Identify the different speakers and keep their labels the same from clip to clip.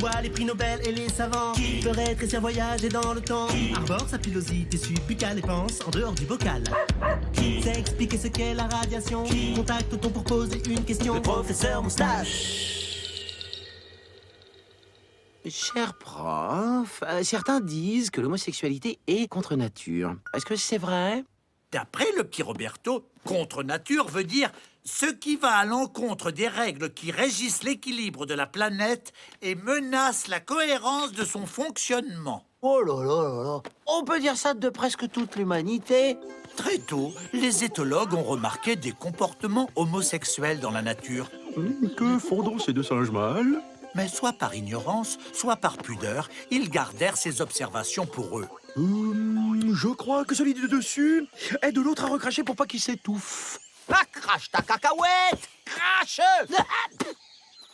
Speaker 1: voit les prix Nobel et les savants qui feraient rétrécir voyager dans le temps. Arbore sa pilosité subbuccale et pense en dehors du bocal. Qui sait expliquer ce qu'est la radiation? Contacte-t-on pour poser une question? Le professeur Moustache.
Speaker 2: Cher prof, certains disent que l'homosexualité est contre nature. Est-ce que c'est vrai?
Speaker 3: D'après le petit Roberto, contre nature veut dire ce qui va à l'encontre des règles qui régissent l'équilibre de la planète et menace la cohérence de son fonctionnement.
Speaker 2: Oh là là là là. On peut dire ça de presque toute l'humanité.
Speaker 3: Très tôt, les éthologues ont remarqué des comportements homosexuels dans la nature.
Speaker 4: Que font donc ces deux singes mâles?
Speaker 3: Mais soit par ignorance, soit par pudeur, ils gardèrent ces observations pour eux.
Speaker 4: Je crois que celui du dessus aide l'autre à recracher pour pas qu'il s'étouffe.
Speaker 2: Ah, crache ta cacahuète! Crache!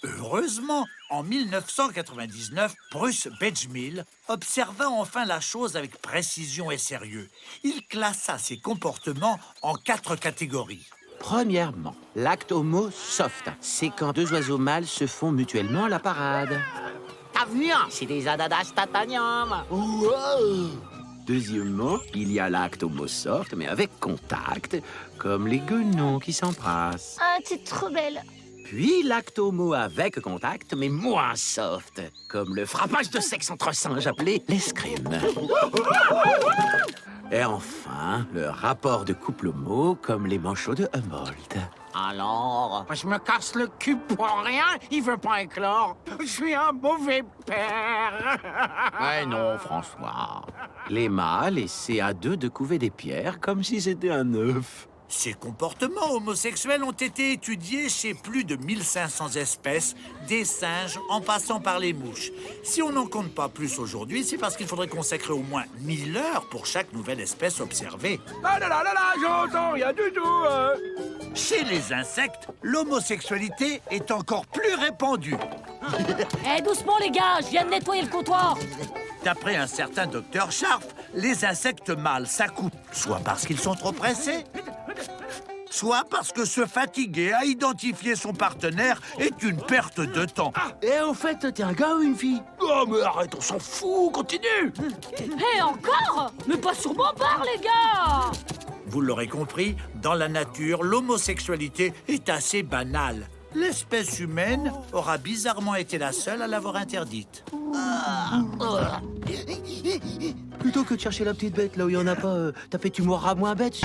Speaker 3: Heureusement, en 1999, Bruce Bedgmill observa enfin la chose avec précision et sérieux. Il classa ses comportements en 4 catégories.
Speaker 2: Premièrement, l'acte homo soft. C'est quand deux oiseaux mâles se font mutuellement la parade. Tavenir, c'est des adadas tatanium. Deuxièmement, il y a l'acte homo soft, mais avec contact, comme les guenons qui s'embrassent.
Speaker 5: Ah, t'es trop belle.
Speaker 2: Puis l'acte homo avec contact, mais moins soft, comme le frappage de sexe entre singes appelé l'escrime. Et enfin, le rapport de couple homo, comme les manchots de Humboldt.
Speaker 6: Alors, je me casse le cul pour rien, il veut pas éclore. Je suis un mauvais père.
Speaker 2: Ouais, non, François. Les mâles essaient à deux de couver des pierres comme si c'était un œuf.
Speaker 3: Ces comportements homosexuels ont été étudiés chez plus de 1500 espèces, des singes en passant par les mouches. Si on n'en compte pas plus aujourd'hui, c'est parce qu'il faudrait consacrer au moins 1000 heures pour chaque nouvelle espèce observée.
Speaker 4: Ah là là là là, j'entends rien du tout.
Speaker 3: Chez les insectes, l'homosexualité est encore plus répandue.
Speaker 5: Eh, doucement les gars, je viens de nettoyer le comptoir.
Speaker 3: D'après un certain docteur Scharf, les insectes mâles s'accouplent, soit parce qu'ils sont trop pressés, soit parce que se fatiguer à identifier son partenaire est une perte de temps.
Speaker 2: Et au fait, t'es un gars ou une fille?
Speaker 4: Oh mais arrête, on s'en fout, continue.
Speaker 5: Eh, encore? Mais pas sur mon bar, les gars.
Speaker 3: Vous l'aurez compris, dans la nature, l'homosexualité est assez banale. L'espèce humaine aura bizarrement été la seule à l'avoir interdite.
Speaker 2: Plutôt que de chercher la petite bête là où il y en a pas, t'as fait tu mourras moins bête.